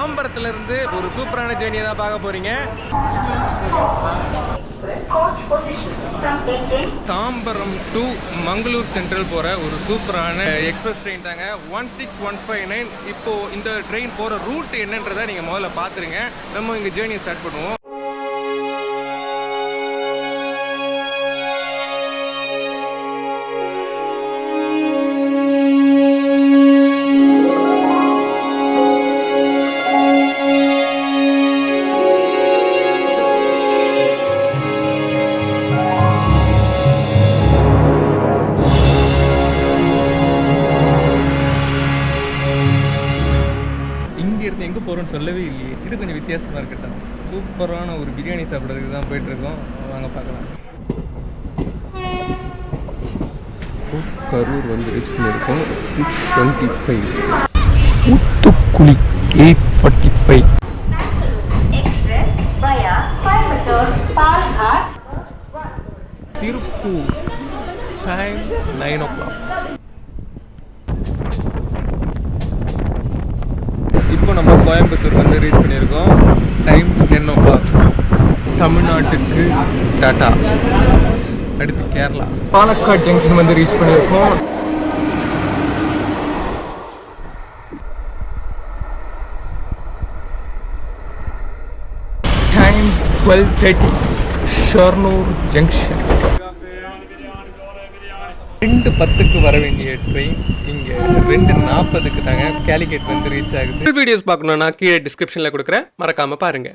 தாம்பரத்துல இருந்து ஒரு சூப்பரான ஜேர்னியை தான் பார்க்க போறீங்க. தாம்பரம் டு மங்களூர் சென்ட்ரல் போற ஒரு சூப்பரான எக்ஸ்பிரஸ் ட்ரெயின் தாங்க 16159. இப்போ இந்த ட்ரெயின் போற ரூட் என்னன்றதை நீங்க முதல்ல பாத்துருங்க. நம்ம இங்க ஜேர்னியை ஸ்டார்ட் பண்ணுவோம். எங்கே போகிறோன்னு சொல்லவே இல்லையே. இது கொஞ்சம் வித்தியாசமாக இருக்கட்டும். சூப்பரான ஒரு பிரியாணி சாப்பிட்றதுக்கு தான் போயிட்டுருக்கோம். வாங்க பார்க்கலாம். கரூர் வந்து ரீச் பண்ணியிருக்கோம் 6:25. ஊத்துக்குளி 8:45. Tiruppur time 9 o'clock. இப்போ நம்ம கோயம்புத்தூர் வந்து ரீச் பண்ணியிருக்கோம். Time 10 o'clock. தமிழ்நாட்டுக்கு டாட்டா. அடுத்து கேரளா பாலக்காடு ஜங்ஷன் வந்து ரீச் பண்ணியிருக்கோம். டைம் 12:30. ஷொர்ணூர் ஜங்ஷன். 2:10 வர வேண்டிய ட்ரெயின் இங்கே 2:40 தாங்க கேலிகேட் வந்து ரீச் ஆகுது. வீடியோஸ் பார்க்கணும்னா கீழே டிஸ்கிரிப்ஷனில் கொடுக்குறேன், மறக்காம பாருங்க.